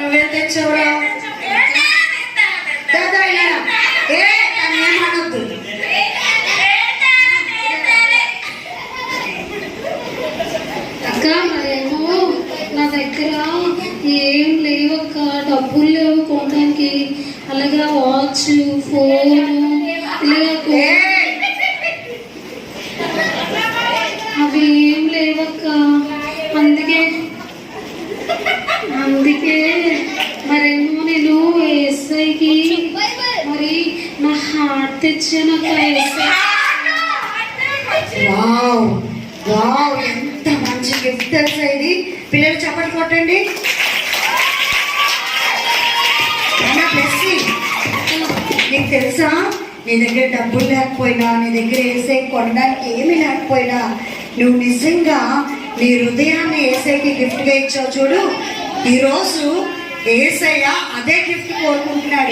నువ్వేం తెచ్చావురా? ఏమనొద్దు. అక్క మరేమో నా దగ్గర ఏం లేవక్క, డబ్బులు లేవు కొనడానికి. అలాగే వాచ్, ఫోను అవి ఏం లేవక్క. అందుకే మరేమో నేను ఎస్ఐకి మరి నా హార్ట్ తెచ్చానక్క. ఎంత మంచి గిఫ్ట్ తెలుసా ఇది. పిల్లలు చప్పట్లు కొట్టండి. నీకు తెలుసా, నీ దగ్గర డబ్బులు లేకపోయినా, నీ దగ్గర ఏసై కొనడానికి ఏమీ లేకపోయినా, నువ్వు నిజంగా నీ హృదయాన్ని ఏసైకి గిఫ్ట్గా ఇచ్చావు చూడు. ఈరోజు ఏసయ్య అదే గిఫ్ట్ కోరుకుంటున్నాడు.